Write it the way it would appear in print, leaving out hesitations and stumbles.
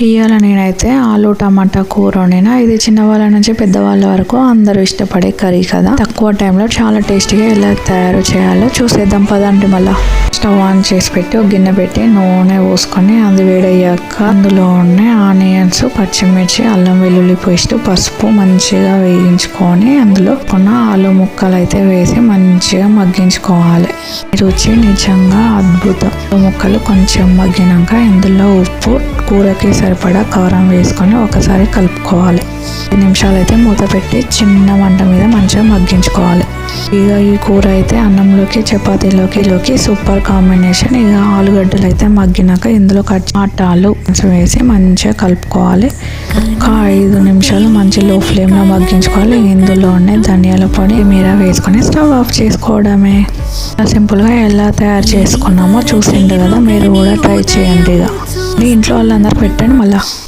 ఇవాళ నేనైతే ఆలు టమాటా కూర వండినా. ఇది చిన్నవాళ్ళ నుంచి పెద్దవాళ్ళ వరకు అందరూ ఇష్టపడే కర్రీ కదా. తక్కువ టైంలో చాలా టేస్టీగా ఎలా తయారు చేయాలో చూసేద్దాం పదండి. మళ్ళీ స్టవ్ ఆన్ చేసి పెట్టి ఒక గిన్నె పెట్టి నూనె పోసుకొని అది వేడయ్యాక అందులో ఉన్న ఆనియన్స్, పచ్చిమిర్చి, అల్లం వెల్లుల్లి పేస్ట్, పసుపు మంచిగా వేయించుకొని అందులో కొన్న ఆలు ముక్కలు అయితే వేసి మంచిగా మగ్గించుకోవాలి. రుచి నిజంగా అద్భుతం. ముక్కలు కొంచెం మగ్గినాక ఇందులో ఉప్పు, కూరకి సరిపడా కారం వేసుకొని ఒకసారి కలుపుకోవాలి. 5 నిమిషాలు అయితే మూత పెట్టి చిన్న మంట మీద మంచిగా మగ్గించుకోవాలి. ఇక ఈ కూర అయితే అన్నంలోకి, చపాతీలోకి సూపర్ కాంబినేషన్. ఇక ఆలుగడ్డలు అయితే మగ్గినాక ఇందులో టమాటాలు వేసి మంచిగా కలుపుకోవాలి. ఒక 5 నిమిషాలు మంచి లో ఫ్లేమ్లో మగ్గించుకోవాలి. ఇందులోనే ధనియాల పొడి మీర వేసుకొని స్టవ్ ఆఫ్ చేసుకోవడమే. సింపుల్గా ఎలా తయారు చేసుకున్నామో చూసిండు కదా, మీరు కూడా ట్రై చేయండి. ఇక మీ ఇంట్లో వాళ్ళందరూ పెట్టండి మళ్ళీ.